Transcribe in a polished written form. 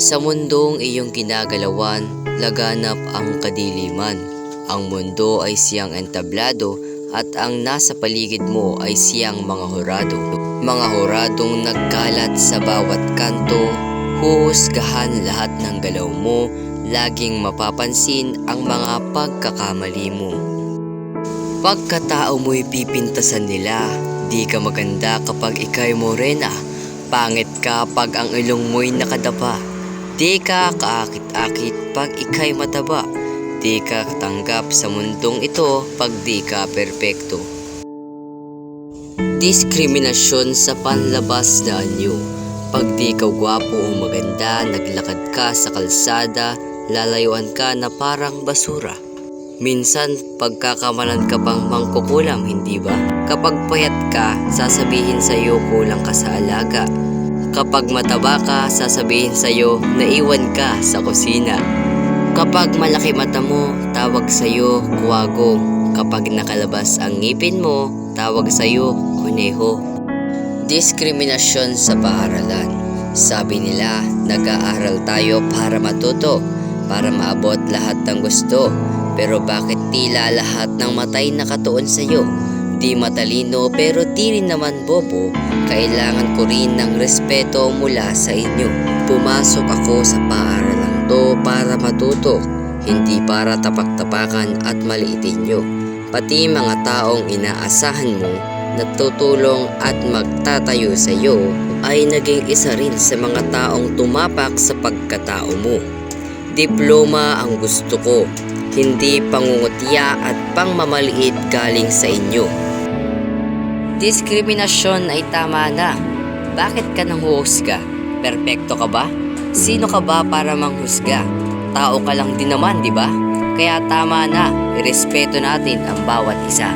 Sa mundong iyong ginagalawan, laganap ang kadiliman. Ang mundo ay siyang entablado at ang nasa paligid mo ay siyang mga hurado. Mga huradong nagkalat sa bawat kanto, huhusgahan lahat ng galaw mo, laging mapapansin ang mga pagkakamali mo. Pagkatao mo'y pipintasan nila, di ka maganda kapag ika'y morena, pangit ka pag ang ilong mo'y nakadapa. Di ka kaakit-akit pag ika'y mataba. Di ka katanggap sa mundong ito pag di ka perpekto. Diskriminasyon sa panlabas na anyo. Pag di ka gwapo o maganda, naglakad ka sa kalsada, lalayuan ka na parang basura. Minsan pagkakamalan ka pang mangkukulam, hindi ba? Kapag payat ka, sasabihin sa'yo kulang ka sa alaga. Kapag mataba ka, sasabihin sa'yo naiwan ka sa kusina. Kapag malaki mata mo, tawag sa'yo kuwagong. Kapag nakalabas ang ngipin mo, tawag sa'yo kuneho. Diskriminasyon sa paaralan. Sabi nila, nag-aaral tayo para matuto, para maabot lahat ng gusto. Pero bakit tila lahat ng matay nakatuon sa'yo? Di matalino pero di rin naman bobo, kailangan ko rin ng respeto mula sa inyo. Pumasok ako sa paaralang to para matuto, hindi para tapak-tapakan at maliitin nyo. Pati mga taong inaasahan mo na tutulong at magtatayo sa iyo ay naging isa rin sa mga taong tumapak sa pagkatao mo. Diploma ang gusto ko, hindi pangungutya at pangmamaliit galing sa inyo. Diskriminasyon ay tama na. Bakit ka nang huhusga? Perpekto ka ba? Sino ka ba para manghusga? Tao ka lang din naman, di ba? Kaya tama na, irespeto natin ang bawat isa.